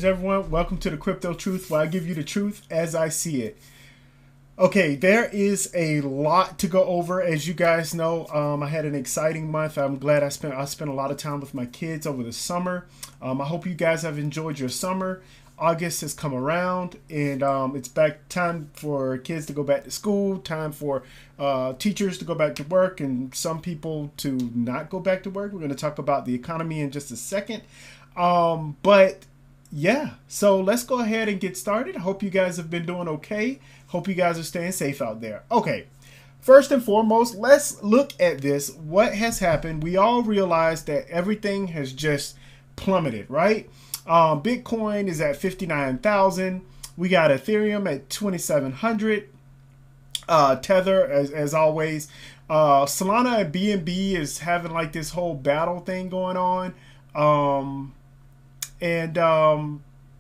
Salutations, everyone. Welcome to the Crypto Truth, where I give you the truth as I see it. Okay, there is a lot to go over, as you guys know. I had an exciting month. I'm glad I spent a lot of time with my kids over the summer. I hope you guys have enjoyed your summer. August has come around, and it's back time for kids to go back to school, time for teachers to go back to work, and some people to not go back to work. We're going to talk about the economy in just a second. But yeah, so let's go ahead and get started. I hope you guys have been doing okay. Hope you guys are staying safe out there. Okay, first and foremost, let's look at this. What has happened? We all realize that everything has just plummeted, right? Bitcoin is at 59,000. We got Ethereum at 2,700. Tether, as always. Solana and BNB is having like this whole battle thing going on.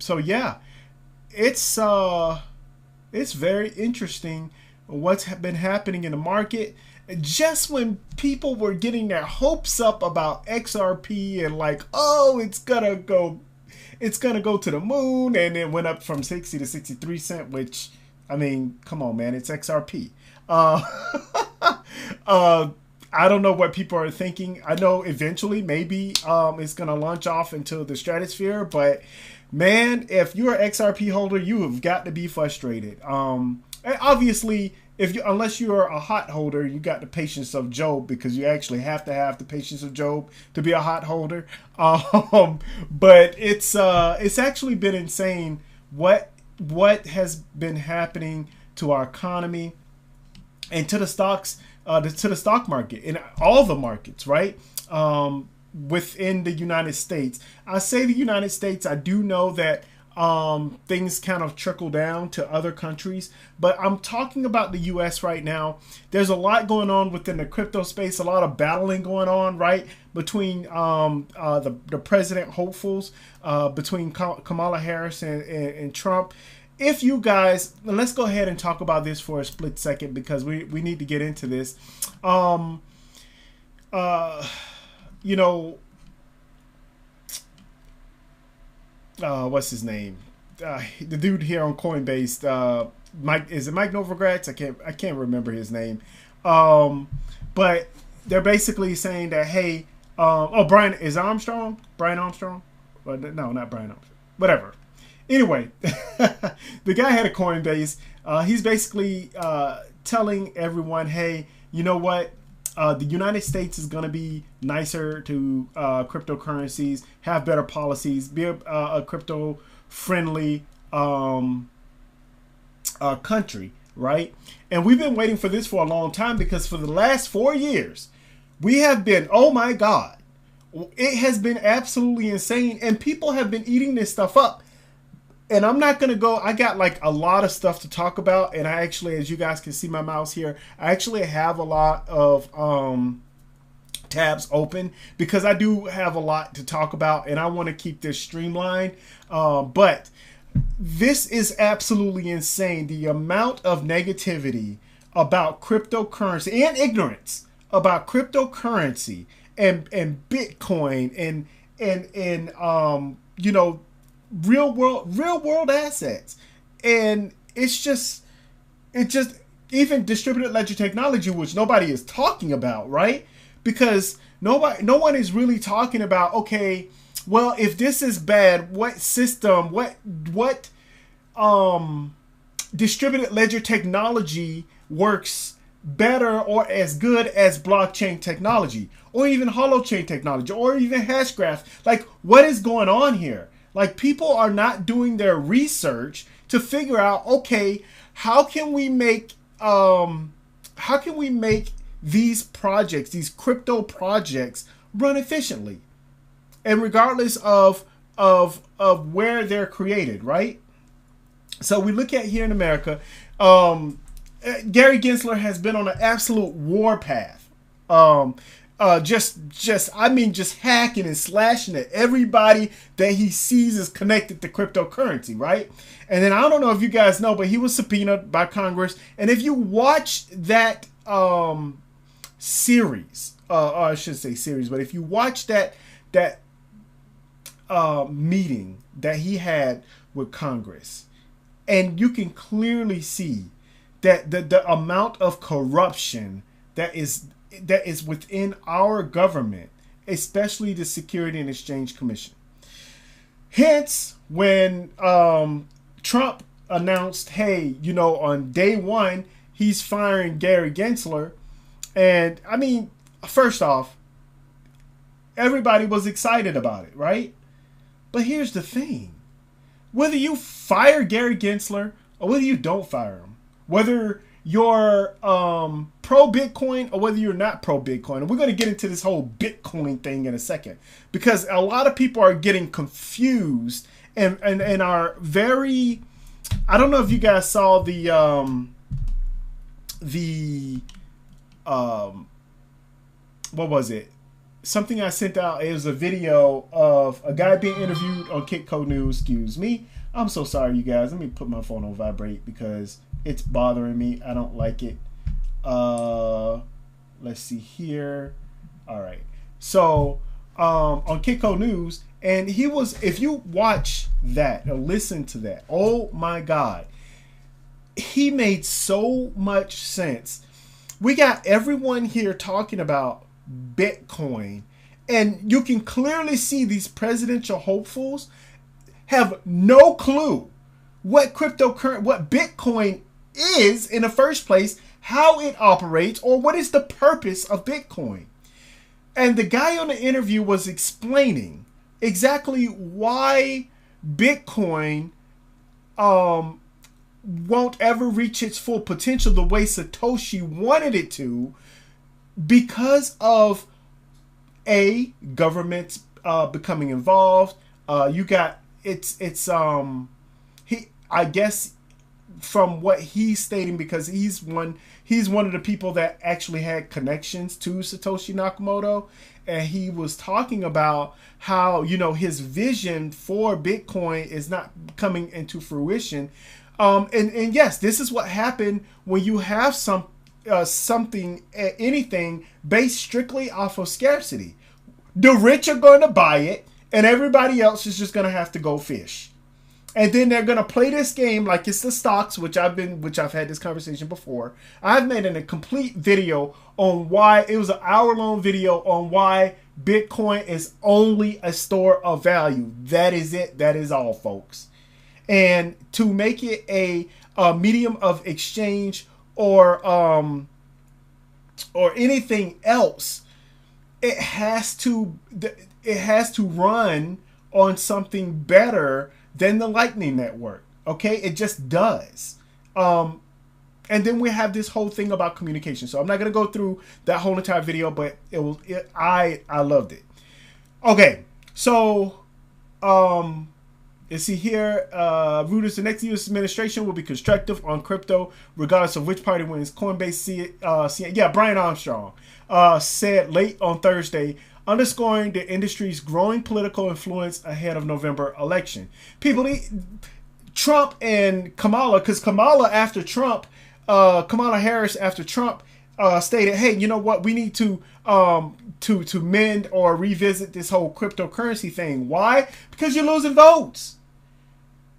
So yeah, it's very interesting what's been happening in the market. Just when people were getting their hopes up about XRP and like, oh, it's gonna go to the moon, and it went up from 60 to 63 cents, which, I mean, come on, man, it's XRP. I don't know what people are thinking. I know eventually maybe it's going to launch off into the stratosphere, but man, if you're an XRP holder, you have got to be frustrated. And obviously, unless you're a hot holder, you got the patience of Job, because you actually have to have the patience of Job to be a hot holder. But it's actually been insane what has been happening to our economy and to the stocks. To the stock market, in all the markets, right? Within the United States. I say the United States, I do know that things kind of trickle down to other countries, but I'm talking about the US right now. There's a lot going on within the crypto space, a lot of battling going on, right? Between the president hopefuls, between Kamala Harris and Trump. If you guys, let's go ahead and talk about this for a split second, because we need to get into this. What's his name? The dude here on Coinbase, Mike, is it Mike Novogratz? I can't remember his name. But they're basically saying that, hey, Brian Armstrong? Well, no, not Brian Armstrong. Whatever. Anyway, the guy had a Coinbase. He's basically telling everyone, hey, you know what? The United States is going to be nicer to cryptocurrencies, have better policies, be a crypto-friendly country, right? And we've been waiting for this for a long time, because for the last 4 years, we have been, oh my God, it has been absolutely insane. And people have been eating this stuff up. And I'm not going to go, I got like a lot of stuff to talk about. And I actually, as you guys can see my mouse here, I actually have a lot of tabs open, because I do have a lot to talk about and I want to keep this streamlined. But this is absolutely insane. The amount of negativity about cryptocurrency and ignorance about cryptocurrency and Bitcoin and real world assets. And it just even distributed ledger technology, which nobody is talking about, right? Because no one is really talking about, okay, well, if this is bad, what system, what distributed ledger technology works better or as good as blockchain technology, or even Holochain technology, or even Hashgraph? Like, what is going on here? Like, people are not doing their research to figure out, okay, how can we make these projects, these crypto projects, run efficiently, and regardless of where they're created, right? So we look at here in America, Gary Gensler has been on an absolute warpath. Just hacking and slashing at everybody that he sees is connected to cryptocurrency, right? And then I don't know if you guys know, but he was subpoenaed by Congress. And if you watch that series, or I should say series, but if you watch that meeting that he had with Congress, and you can clearly see that the amount of corruption that is within our government, especially the Security and Exchange Commission. Hence, when Trump announced, hey, on day one, he's firing Gary Gensler. And I mean, first off, everybody was excited about it, right? But here's the thing. Whether you fire Gary Gensler or whether you don't fire him, whether you're pro-Bitcoin or whether you're not pro-Bitcoin, and we're going to get into this whole Bitcoin thing in a second, because a lot of people are getting confused and are very... I don't know if you guys saw the what was it? Something I sent out. It was a video of a guy being interviewed on Kitco News. Excuse me. I'm so sorry, you guys. Let me put my phone on vibrate because it's bothering me. I don't like it. Let's see here. All right. So on Kitco News, and he was, if you watch that or listen to that, oh my God, he made so much sense. We got everyone here talking about Bitcoin, and you can clearly see these presidential hopefuls have no clue what Bitcoin is in the first place, how it operates, or what is the purpose of Bitcoin. And the guy on the interview was explaining exactly why Bitcoin won't ever reach its full potential the way Satoshi wanted it to, because of governments becoming involved. You got I guess from what he's stating, because he's one of the people that actually had connections to Satoshi Nakamoto, and he was talking about how his vision for Bitcoin is not coming into fruition. And yes, this is what happened when you have anything based strictly off of scarcity. The rich are going to buy it, and everybody else is just going to have to go fish. And then they're going to play this game like it's the stocks, which I've had this conversation before. I've made a complete video on why, it was an hour-long video on why Bitcoin is only a store of value. That is it. That is all, folks. And to make it a medium of exchange or anything else, it has to run on something better than the Lightning Network. Okay, it just does. And then we have this whole thing about communication. So I'm not gonna go through that whole entire video, but I loved it. Okay, so let's see here. Reuters, the next U.S. administration will be constructive on crypto, regardless of which party wins. Coinbase, Brian Armstrong said late on Thursday, underscoring the industry's growing political influence ahead of November election. Trump and Kamala, because Kamala Harris after Trump stated, hey, you know what, we need to mend or revisit this whole cryptocurrency thing. Why? Because you're losing votes.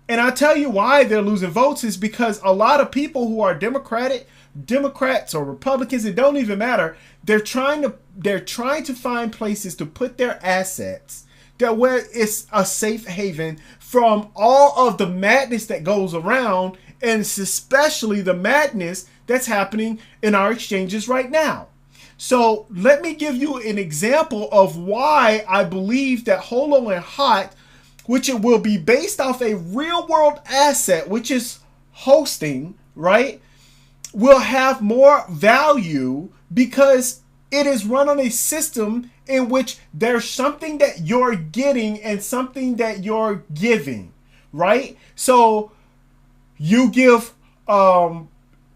And I tell you why they're losing votes is because a lot of people who are Democrats or Republicans, it don't even matter. They're trying to find places to put their assets that where it's a safe haven from all of the madness that goes around, and especially the madness that's happening in our exchanges right now. So let me give you an example of why I believe that Holo and Hot, which it will be based off a real world asset, which is hosting, right, will have more value because it is run on a system in which there's something that you're getting and something that you're giving, right? So you give,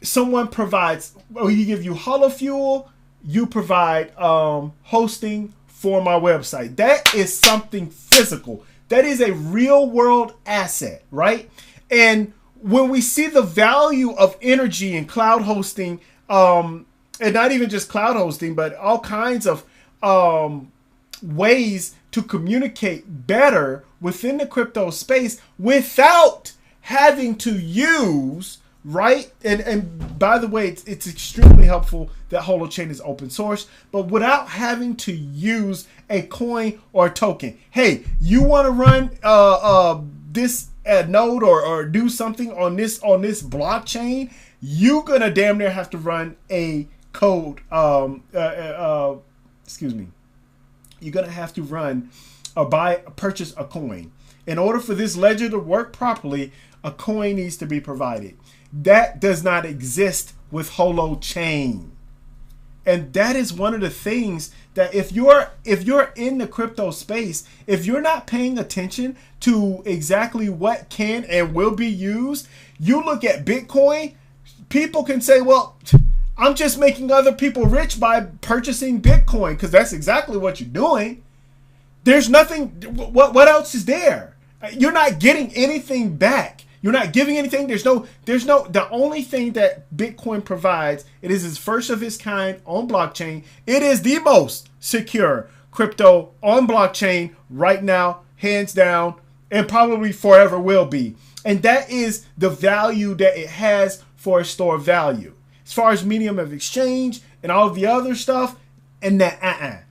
someone provides, or you give you Holo Fuel, you provide hosting for my website. That is something physical. That is a real world asset, right? And when we see the value of energy and cloud hosting, and not even just cloud hosting, but all kinds of ways to communicate better within the crypto space without having to use, right? And by the way, it's extremely helpful that Holochain is open source, but without having to use a coin or a token. Hey, you want to run this node or do something on this blockchain? You're gonna damn near have to run a code. Excuse me. You're gonna have to run or purchase a coin. In order for this ledger to work properly, a coin needs to be provided. That does not exist with Holochain. And that is one of the things that if you're in the crypto space, if you're not paying attention to exactly what can and will be used, you look at Bitcoin, people can say, well, I'm just making other people rich by purchasing Bitcoin, because that's exactly what you're doing. There's nothing, what else is there? You're not getting anything back. You're not giving anything. The only thing that Bitcoin provides, it is its first of its kind on blockchain. It is the most secure crypto on blockchain right now, hands down, and probably forever will be. And that is the value that it has for a store of value. As far as medium of exchange and all of the other stuff, and that,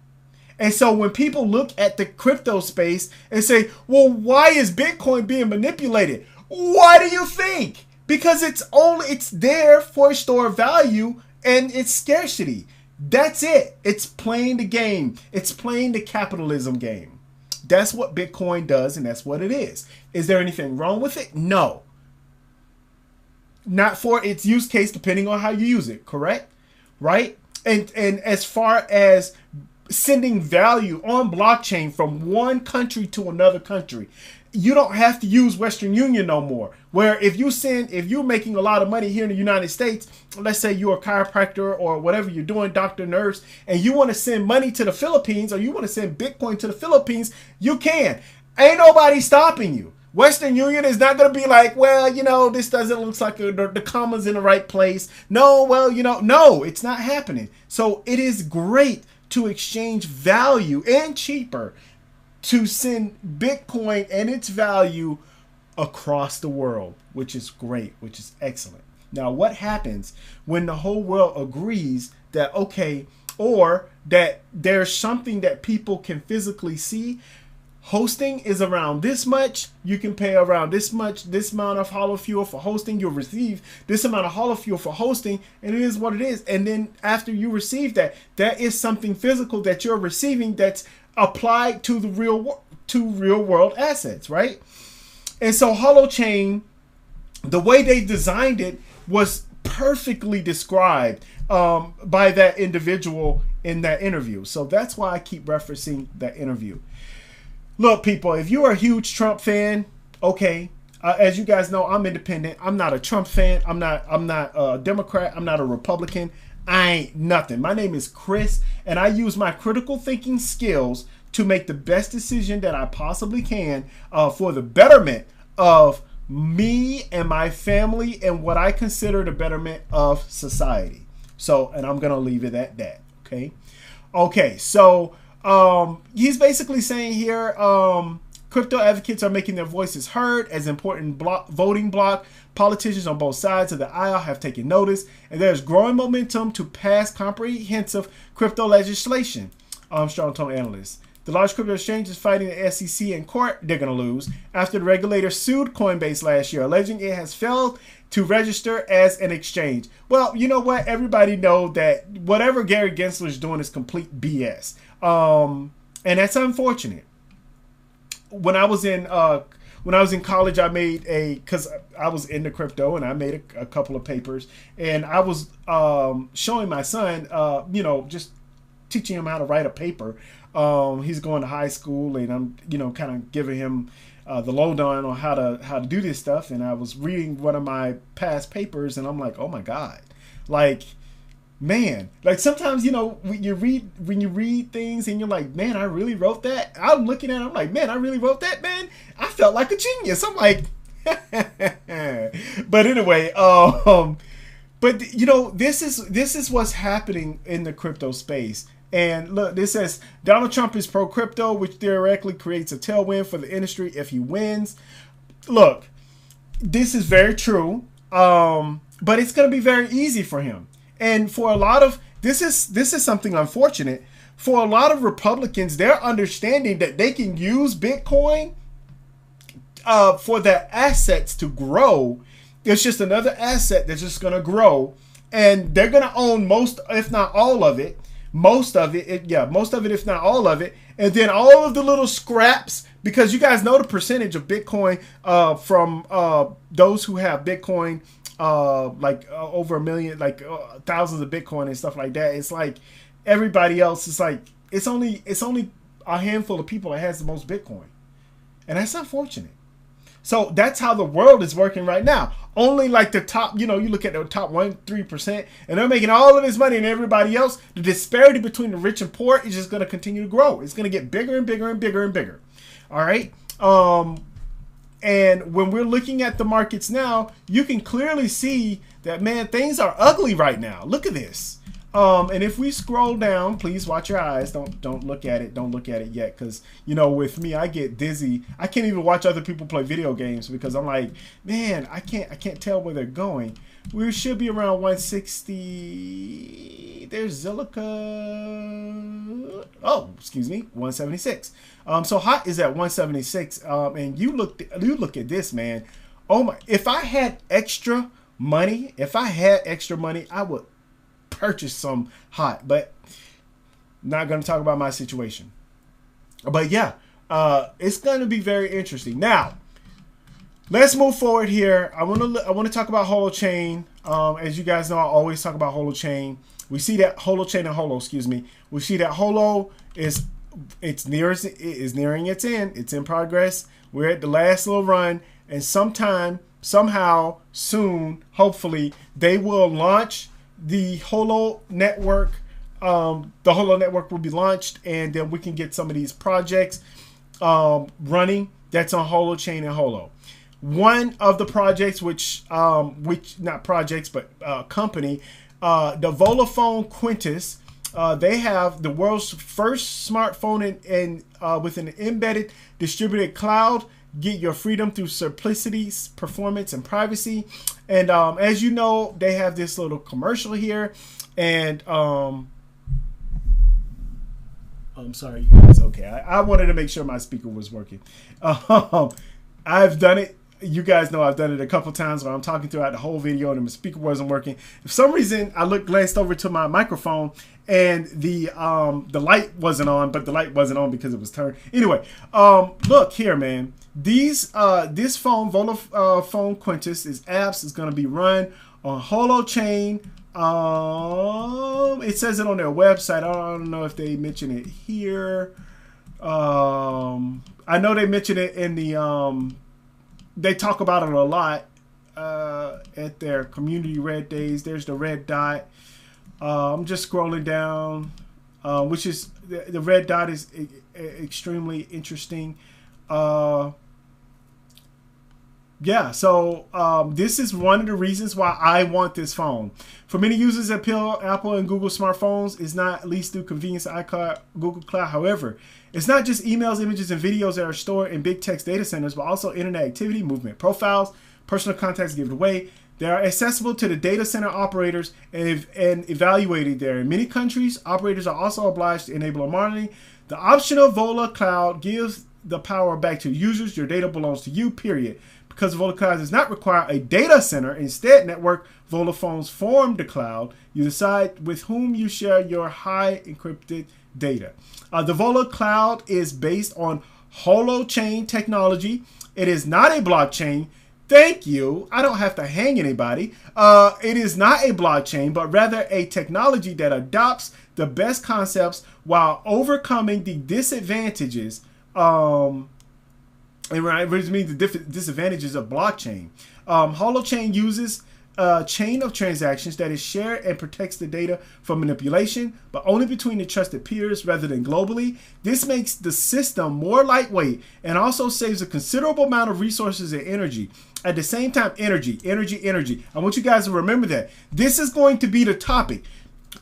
And so when people look at the crypto space and say, well, why is Bitcoin being manipulated? Why do you think? Because it's there for a store of value and its scarcity. That's it. It's playing the game. It's playing the capitalism game. That's what Bitcoin does, and that's what it is. Is there anything wrong with it? No. Not for its use case, depending on how you use it, correct? Right? And as far as sending value on blockchain from one country to another country, you don't have to use Western Union no more. Where if you're making a lot of money here in the United States, let's say you're a chiropractor or whatever you're doing, doctor, nurse, and you want to send money to the Philippines or you want to send Bitcoin to the Philippines, you can. Ain't nobody stopping you. Western Union is not going to be like, well, this doesn't look like the comma's in the right place. No, well, no, it's not happening. So it is great to exchange value and cheaper to send Bitcoin and its value across the world, which is great, which is excellent. Now, what happens when the whole world agrees that, okay, or that there's something that people can physically see? Hosting is around this much. You can pay around this much, this amount of hollow fuel for hosting. You'll receive this amount of hollow fuel for hosting, and it is what it is. And then after you receive that, that is something physical that you're receiving that's applied to the real world assets, right? And so Holochain, the way they designed it was perfectly described by that individual in that interview. So that's why I keep referencing that interview. Look, people, if you're a huge Trump fan, okay, as you guys know, I'm independent. I'm not a Trump fan. I'm not a Democrat. I'm not a Republican. I ain't nothing. My name is Chris, and I use my critical thinking skills to make the best decision that I possibly can for the betterment of me and my family and what I consider the betterment of society. So, and I'm going to leave it at that, okay? Okay, so he's basically saying here, crypto advocates are making their voices heard as important voting bloc. Politicians on both sides of the aisle have taken notice, and there's growing momentum to pass comprehensive crypto legislation. Strong tone analyst. The large crypto exchange is fighting the SEC in court. They're going to lose after the regulator sued Coinbase last year, alleging it has failed to register as an exchange. Well, you know what? Everybody know that whatever Gary Gensler is doing is complete BS. And that's unfortunate. When I was in college, I made because I was into crypto, and I made a couple of papers, and I was showing my son, just teaching him how to write a paper. He's going to high school, and I'm, kind of giving him the lowdown on how to do this stuff. And I was reading one of my past papers, and I'm like, oh my God, like, man, like sometimes, when you read things and you're like, man, I really wrote that. I'm looking at it, I'm like, man, I really wrote that, man. I felt like a genius. I'm like, but anyway, but this is what's happening in the crypto space. And look, this says Donald Trump is pro crypto, which theoretically creates a tailwind for the industry if he wins. Look, this is very true, but it's going to be very easy for him. And for a lot of this is something unfortunate for a lot of Republicans. They're understanding that they can use Bitcoin for their assets to grow. It's just another asset that's just going to grow, and they're going to own most, if not all of it. Most of it, if not all of it. And then all of the little scraps, because you guys know the percentage of Bitcoin from those who have Bitcoin, over 1 million, thousands of Bitcoin and stuff like that. It's like everybody else is like, it's only a handful of people that has the most Bitcoin. And that's unfortunate. So that's how the world is working right now. Only like the top, you look at the top 1-3%, and they're making all of this money, and everybody else, the disparity between the rich and poor is just going to continue to grow. It's going to get bigger and bigger and bigger and bigger. All right. And when we're looking at the markets now, you can clearly see that, man, things are ugly right now. Look at this. And if we scroll down, please watch your eyes. Don't look at it. Don't look at it yet, because with me, I get dizzy. I can't even watch other people play video games because I'm like, man, I can't tell where they're going. We should be around 160. There's Zilliqa. Oh, excuse me, 176. So hot is at 176. And you look at this, man. Oh my! If I had extra money, I would purchase some hot, but not going to talk about my situation. But yeah, it's going to be very interesting. Now, let's move forward here. I want to talk about Holochain. As you guys know, I always talk about Holochain. We see that Holochain and Holo, excuse me. We see that Holo is nearing its end. It's in progress. We're at the last little run, and somehow, soon, hopefully, they will launch the Holo network. The Holo network will be launched, and then we can get some of these projects running. That's on Holochain and Holo. One of the projects, company, the Vodafone Quintus. They have the world's first smartphone with an embedded distributed cloud. Get your freedom through simplicity, performance, and privacy. And as you know, they have this little commercial here. And I'm sorry, you guys. Okay, I wanted to make sure my speaker was working. I've done it. You guys know I've done it a couple times where I'm talking throughout the whole video and the speaker wasn't working. For some reason, I glanced over to my microphone and the light wasn't on, but the light wasn't on because it was turned. Anyway, look here, man. This phone, Vodafone Quintus, is going to be run on Holochain. It says it on their website. I don't know if they mention it here. I know they mention it in the they talk about it a lot at their community red days. There's the red dot. I'm just scrolling down, which is the red dot is extremely interesting. Yeah, so this is one of the reasons why I want this phone. For many users that appeal Apple and Google smartphones is not least through convenience iCloud, Google Cloud. However, it's not just emails, images, and videos that are stored in big text data centers, but also internet activity, movement profiles, personal contacts given away. They are accessible to the data center operators and evaluated there. In many countries, operators are also obliged to enable monitoring. The optional Vola Cloud gives the power back to users. Your data belongs to you, period. Because Vola Cloud does not require a data center, instead network Vodaphones form the cloud. You decide with whom you share your high encrypted data. The Vola Cloud is based on Holochain technology. It is not a blockchain. Thank you. I don't have to hang anybody. It is not a blockchain, but rather a technology that adopts the best concepts while overcoming the disadvantages. Which means the disadvantages of blockchain. Holochain uses a chain of transactions that is shared and protects the data from manipulation, but only between the trusted peers rather than globally. This makes the system more lightweight and also saves a considerable amount of resources and energy. At the same time, energy. I want you guys to remember that. This is going to be the topic.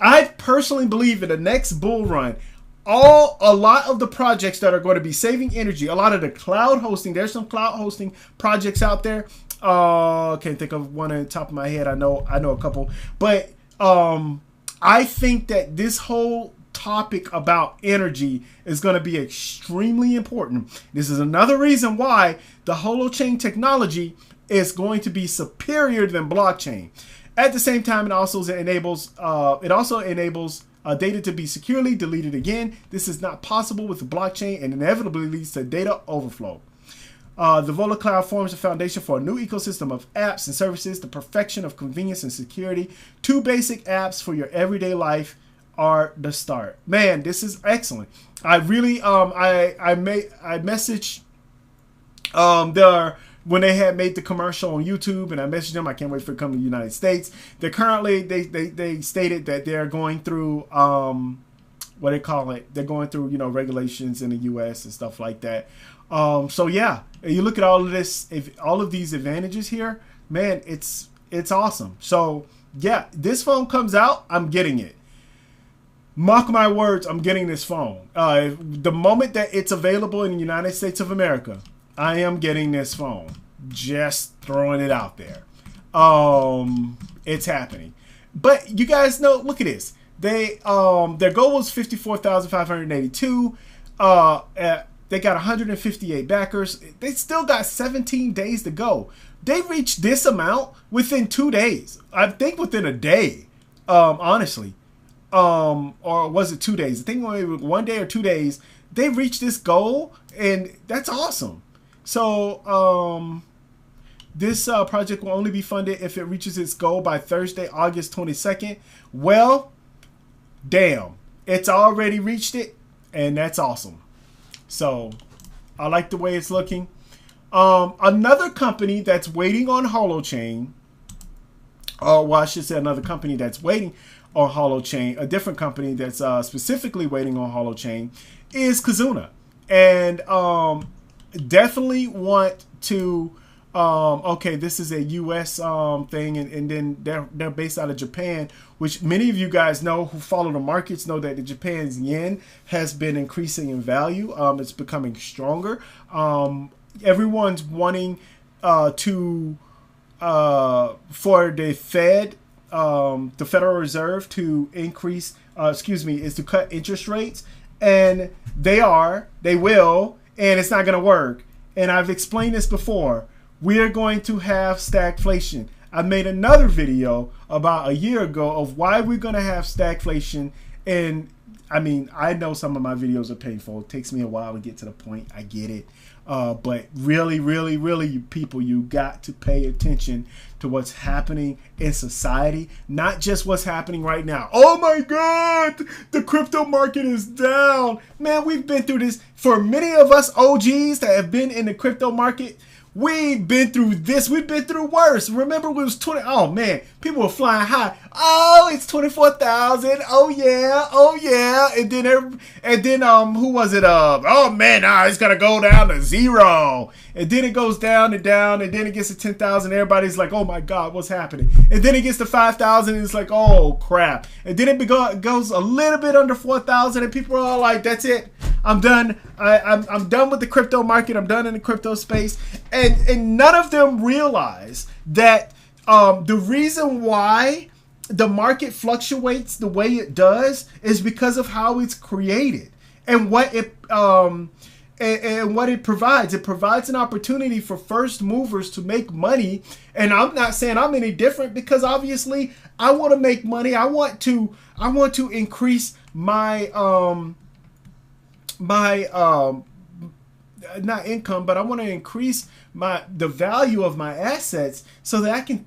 I personally believe in the next bull run, a lot of the projects that are going to be saving energy, a lot of the cloud hosting, there's some cloud hosting projects out there. Can't think of one on the top of my head. I know a couple, but I think that this whole topic about energy is going to be extremely important. This is another reason why the Holochain technology is going to be superior than blockchain. At the same time, it also enables data to be securely deleted again. This is not possible with the blockchain and inevitably leads to data overflow. The Vola Cloud forms the foundation for a new ecosystem of apps and services, the perfection of convenience and security. 2 basic apps for your everyday life are the start. Man, this is excellent. I really I messaged when they had made the commercial on YouTube, and I messaged them. I can't wait for it to come to the United States. They currently they stated that they're going through what they call it. They're going through regulations in the U.S. and stuff like that. So yeah, you look at all of this, all of these advantages here, man, it's awesome. So yeah, this phone comes out, I'm getting it. Mark my words, I'm getting this phone. The moment that it's available in the United States of America, I am getting this phone. Just throwing it out there. It's happening. But you guys know, look at this. Their goal was 54,582. They got 158 backers. They still got 17 days to go. They reached this amount within 2 days. I think within a day, honestly. Or was it 2 days? I think only 1 day or 2 days. They reached this goal, and that's awesome. So this project will only be funded if it reaches its goal by Thursday, August 22nd. Well, damn, it's already reached it, and that's awesome. So I like the way it's looking. Another company that's waiting on Holochain, or well, I should say another company that's waiting on Holochain, a different company that's specifically waiting on Holochain, is Kazuna. And definitely want to okay, this is a US thing, and then they're based out of Japan, which many of you guys know who follow the markets know that the Japan's yen has been increasing in value. It's becoming stronger. Everyone's wanting for the Fed, the Federal Reserve, to increase is to cut interest rates, and they will, and it's not going to work. And I've explained this before. We are going to have stagflation. I made another video about a year ago of why we're going to have stagflation. And I mean, I know some of my videos are painful. It takes me a while to get to the point. I get it. But really, really, really, you people, you got to pay attention to what's happening in society, not just what's happening right now. Oh my God, the crypto market is down. Man, we've been through this. For many of us OGs that have been in the crypto market, we've been through this. We've been through worse. Remember, it was 20. Oh man, people were flying high. Oh, it's 24,000. Oh yeah, oh yeah. And then who was it? Oh man, it's gonna go down to 0. And then it goes down and down, and then it gets to 10,000. Everybody's like, oh my God, what's happening? And then it gets to 5,000, and it's like, oh crap. And then it goes a little bit under 4,000, and people are all like, that's it. I'm done. I'm done with the crypto market. I'm done in the crypto space. And none of them realize that the reason why the market fluctuates the way it does is because of how it's created and what it provides. It provides an opportunity for first movers to make money. And I'm not saying I'm any different, because obviously I want to make money. I want to increase my not income, but I want to increase the value of my assets so that I can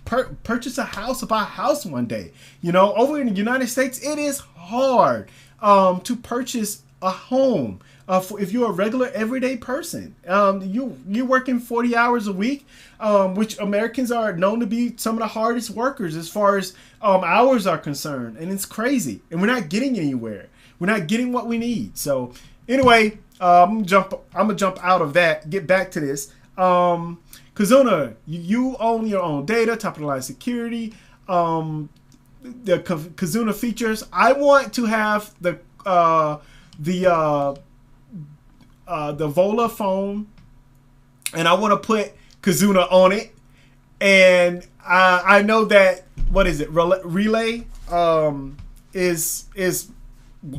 purchase a house, buy a house one day. Over in the United States, it is hard to purchase a home. If you're a regular everyday person, you're working 40 hours a week, which Americans are known to be some of the hardest workers as far as hours are concerned. And it's crazy. And we're not getting anywhere. We're not getting what we need. So anyway, I'm gonna jump out of that. Get back to this. Kazuna, you own your own data, top of the line security. Kazuna features. I want to have the Vola phone, and I want to put Kazuna on it. And I know that Relay is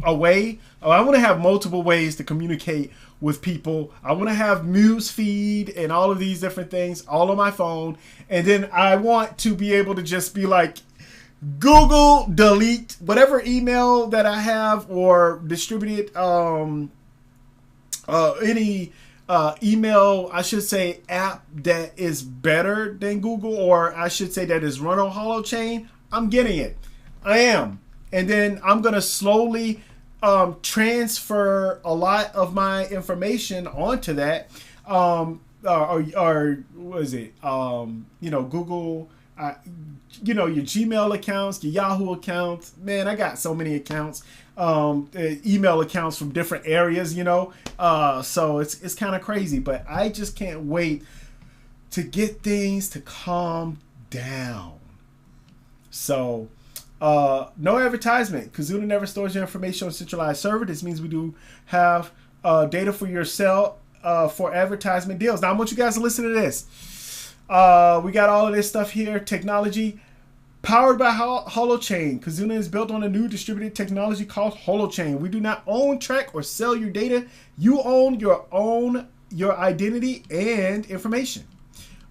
a way. I want to have multiple ways to communicate with people. I want to have Muse feed and all of these different things all on my phone, and then I want to be able to just be like, Google delete whatever email that I have, or distribute any email, I should say, app that is better than Google, or I should say that is run on Holochain. I'm getting it. I am. And then I'm going to slowly transfer a lot of my information onto that. Or what is it? Google, your Gmail accounts, your Yahoo accounts. Man, I got so many accounts. Email accounts from different areas, so it's kind of crazy, but I just can't wait to get things to calm down. So no advertisement. Kazuna never stores your information on a centralized server. This means we do have data for your cell for advertisement deals. Now I want you guys to listen to this. We got all of this stuff here. Technology powered by Holochain. Kazuna is built on a new distributed technology called Holochain. We do not own, track, or sell your data. You own your identity and information.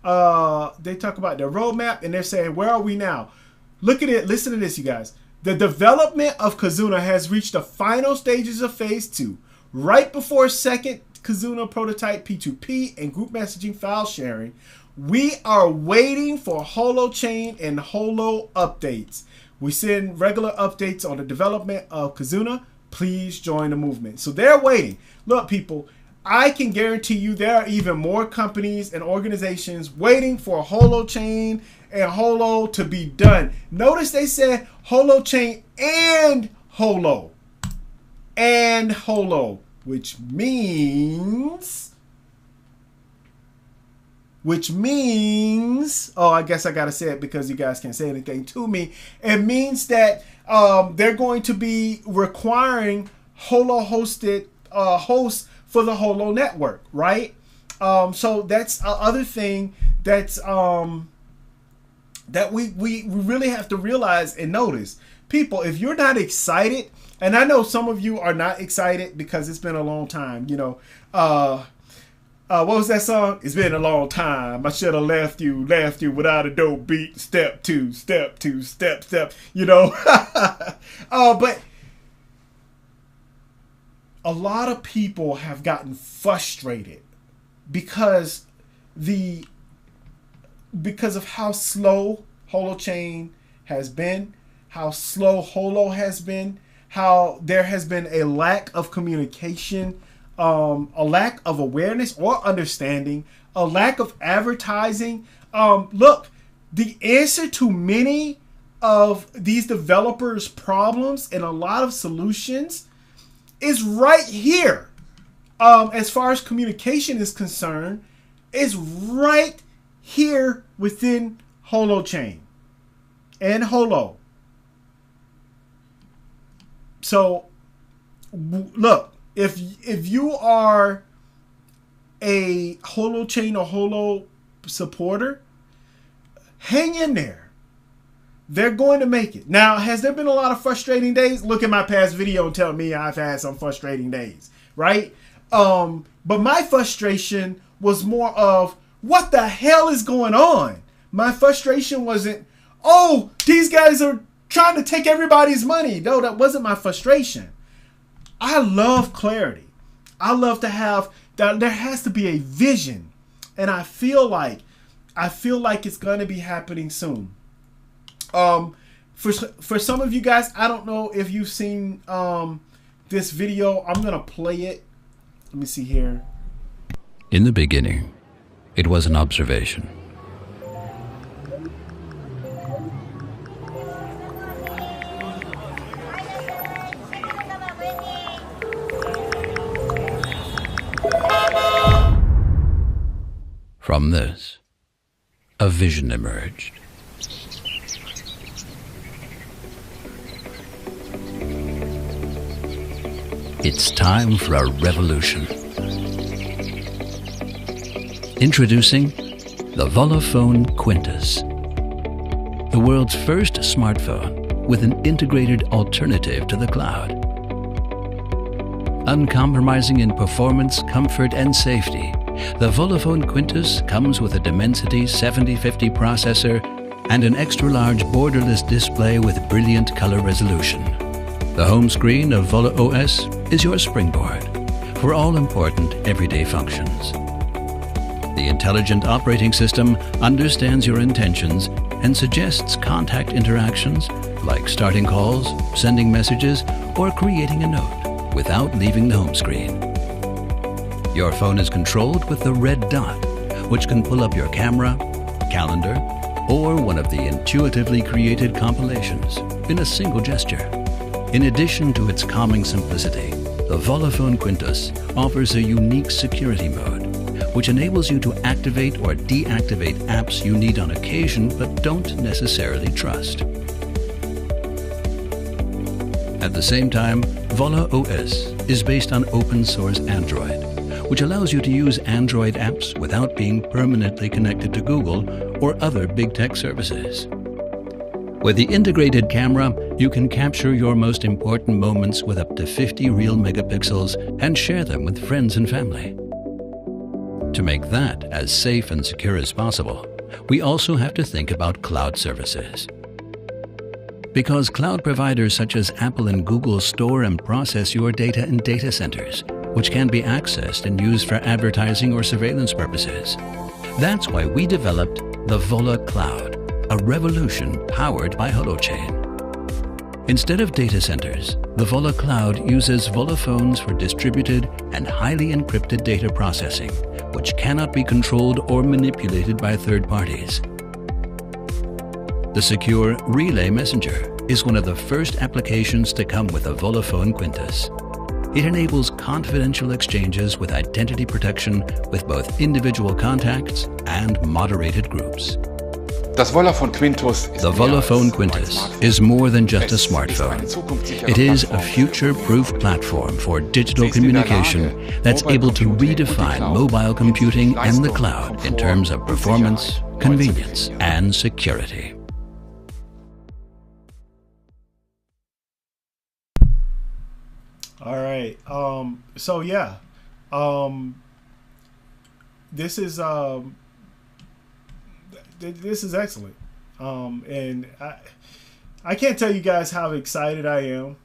They talk about their roadmap, and they're saying, where are we now? Look at it. Listen to this, you guys. The development of Kazuna has reached the final stages of phase 2. Right before second Kazuna prototype P2P and group messaging file sharing, we are waiting for Holochain and Holo updates. We send regular updates on the development of Kazuna. Please join the movement. So they're waiting. Look, people, I can guarantee you there are even more companies and organizations waiting for Holochain and Holo to be done. Notice they said Holochain and Holo. And Holo, which means, oh, I guess I gotta say it because you guys can't say anything to me. It means that they're going to be requiring Holo hosted hosts for the Holo network, right? So that's other thing that's that we really have to realize and notice. People, if you're not excited, and I know some of you are not excited because it's been a long time, what was that song? It's been a long time. I should have left you without a dope beat. Step 2, step 2, step. But a lot of people have gotten frustrated because of how slow Holochain has been, how slow Holo has been, how there has been a lack of communication, a lack of awareness or understanding, a lack of advertising. Look, the answer to many of these developers' problems and a lot of solutions is right here. As far as communication is concerned, is right here within Holochain and Holo. So, look, if you are a Holochain or Holo supporter, hang in there. They're going to make it. Now, has there been a lot of frustrating days? Look at my past video and tell me I've had some frustrating days, right? But my frustration was more of, what the hell is going on? My frustration wasn't, oh, these guys are trying to take everybody's money. No, that wasn't my frustration. I love clarity. I love to have that. There has to be a vision, and I feel like it's going to be happening soon. For some of you guys, I don't know if you've seen this video. I'm gonna play it. Let me see here. In the beginning, it was an observation. From this, a vision emerged. It's time for a revolution. Introducing the Voluphone Quintus, the world's first smartphone with an integrated alternative to the cloud. Uncompromising in performance, comfort, and safety, the Voluphone Quintus comes with a Dimensity 7050 processor and an extra-large borderless display with brilliant color resolution. The home screen of Vola OS is your springboard for all important everyday functions. The intelligent operating system understands your intentions and suggests contact interactions like starting calls, sending messages, or creating a note without leaving the home screen. Your phone is controlled with the red dot, which can pull up your camera, calendar, or one of the intuitively created compilations in a single gesture. In addition to its calming simplicity, the Voluphone Quintus offers a unique security mode, which enables you to activate or deactivate apps you need on occasion but don't necessarily trust. At the same time, Vola OS is based on open source Android, which allows you to use Android apps without being permanently connected to Google or other big tech services. With the integrated camera, you can capture your most important moments with up to 50 real megapixels and share them with friends and family. To make that as safe and secure as possible, we also have to think about cloud services. Because cloud providers such as Apple and Google store and process your data in data centers, which can be accessed and used for advertising or surveillance purposes. That's why we developed the Vola Cloud, a revolution powered by Holochain. Instead of data centers, the Vola Cloud uses Volaphones for distributed and highly encrypted data processing, which cannot be controlled or manipulated by third parties. The secure Relay Messenger is one of the first applications to come with a Voluphone Quintus. It enables confidential exchanges with identity protection with both individual contacts and moderated groups. The Voluphone Quintus is more than just a smartphone. It is a future-proof platform for digital communication that's able to redefine mobile computing and the cloud in terms of performance, convenience, and security. All right. So yeah, this is excellent. And I can't tell you guys how excited I am.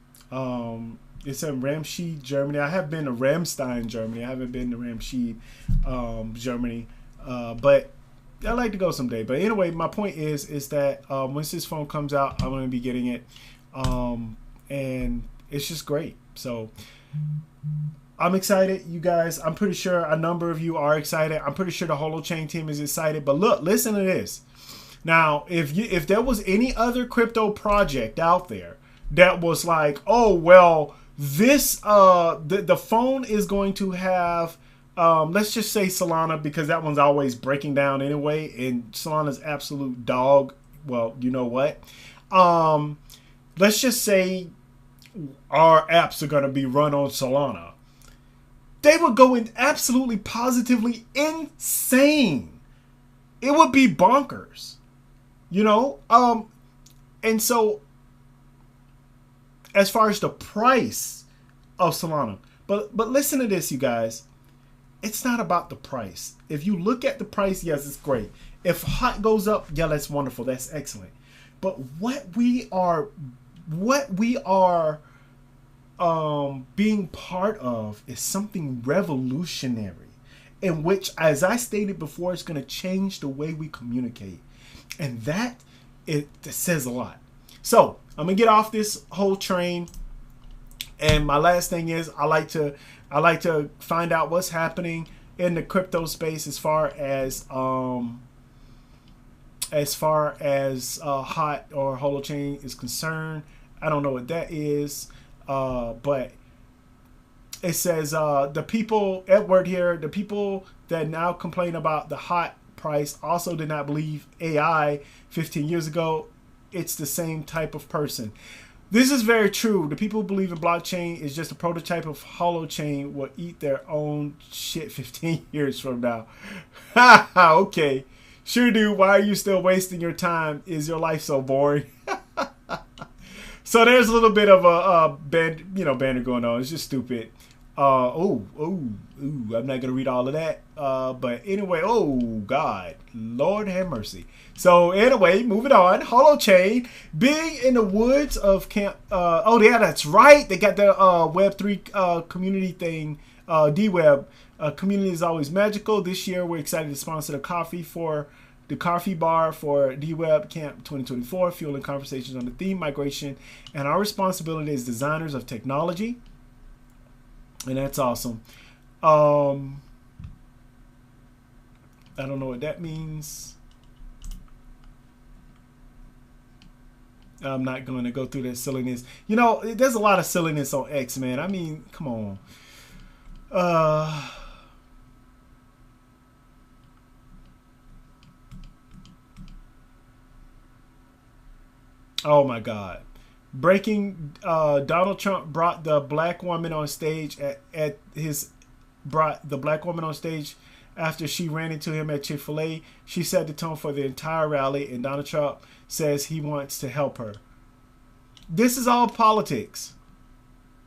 It's in Ramstein, Germany. I have been to Ramstein, Germany. I haven't been to Ramstein, Germany. But I'd like to go someday. But anyway, my point is that once this phone comes out, I'm going to be getting it. And it's just great. So I'm excited, you guys. I'm pretty sure a number of you are excited. I'm pretty sure the Holochain team is excited. But look, listen to this. Now, if there was any other crypto project out there that was like, oh well, this the phone is going to have let's just say Solana, because that one's always breaking down anyway, and Solana's absolute dog. Well, you know what? Let's just say our apps are going to be run on Solana. They would go in absolutely positively insane. It would be bonkers, you know? And so as far as the price of Solana, but listen to this, you guys. It's not about the price. If you look at the price, yes, it's great. If HOT goes up, yeah, that's wonderful. That's excellent. But what we are being part of is something revolutionary, in which, as I stated before, it's going to change the way we communicate, and that says a lot. So I'm gonna get off this whole train, and my last thing is I like to find out what's happening in the crypto space as far as HOT or Holochain is concerned. I don't know what that is, but it says the people, Edward here, the people that now complain about the HOT price also did not believe AI 15 years ago. It's the same type of person. This is very true. The people who believe in blockchain is just a prototype of Holochain will eat their own shit 15 years from now. Okay. Sure do. Why are you still wasting your time? Is your life so boring? So there's a little bit of a banner going on. It's just stupid. I'm not gonna read all of that. But anyway, oh God, Lord have mercy. So anyway, moving on. Holochain being in the woods of camp. Oh yeah, that's right. They got the Web3 community thing. D-Web community is always magical. This year, we're excited to sponsor the coffee bar for D-Web Camp 2024, fueling conversations on the theme migration and our responsibility as designers of technology. And that's awesome. I don't know what that means. I'm not going to go through that silliness. You know, there's a lot of silliness on X, man. I mean, come on. Oh my God. Breaking, Donald Trump brought the black woman on stage brought the black woman on stage after she ran into him at Chick-fil-A. She set the tone for the entire rally, and Donald Trump says he wants to help her. This is all politics.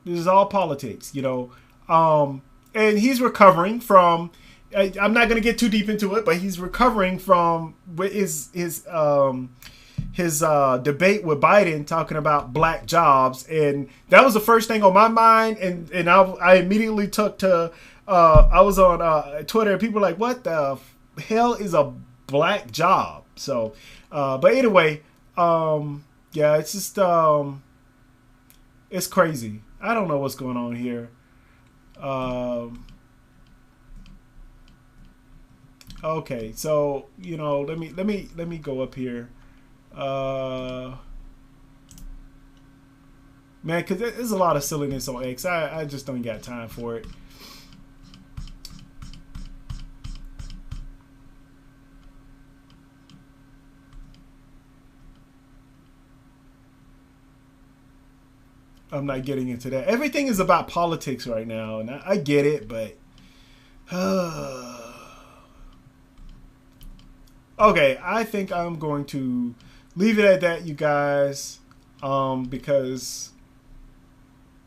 This is all politics, you know. And he's recovering from, I'm not going to get too deep into it, but he's recovering from his debate with Biden talking about black jobs, and that was the first thing on my mind. And I immediately took to I was on Twitter, and people were like, "What the hell is a black job?" So, but anyway, yeah, it's just it's crazy. I don't know what's going on here. Okay, so you know, let me go up here. Man, because there's a lot of silliness on X. I just don't got time for it. I'm not getting into that. Everything is about politics right now, and I get it, but okay, I think I'm going to leave it at that, you guys, because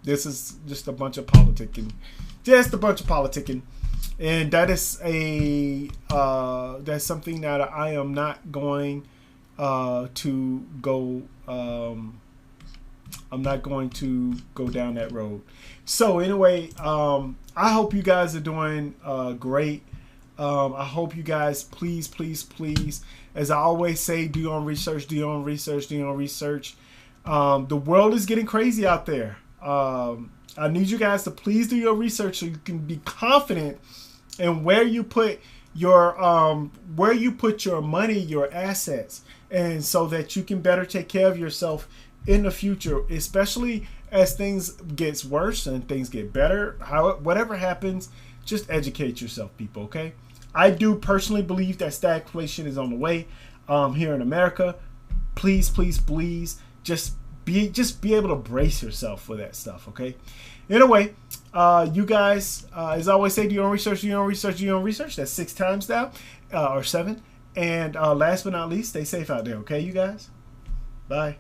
this is just a bunch of politicking. Just a bunch of politicking. And that is that's something that I am not going to go, I'm not going to go down that road. So anyway, I hope you guys are doing great. I hope you guys, please, please, please, as I always say, do your own research, do your own research, do your own research. The world is getting crazy out there. I need you guys to please do your research so you can be confident in where you put your money, your assets, and so that you can better take care of yourself in the future, especially as things gets worse and things get better. Whatever happens, just educate yourself, people. Okay. I do personally believe that stagflation is on the way here in America. Please, please, please, just be able to brace yourself for that stuff. Okay. Anyway, you guys, as I always say, do your own research, do your own research, do your own research. That's 6 times now, or 7. And last but not least, stay safe out there. Okay, you guys. Bye.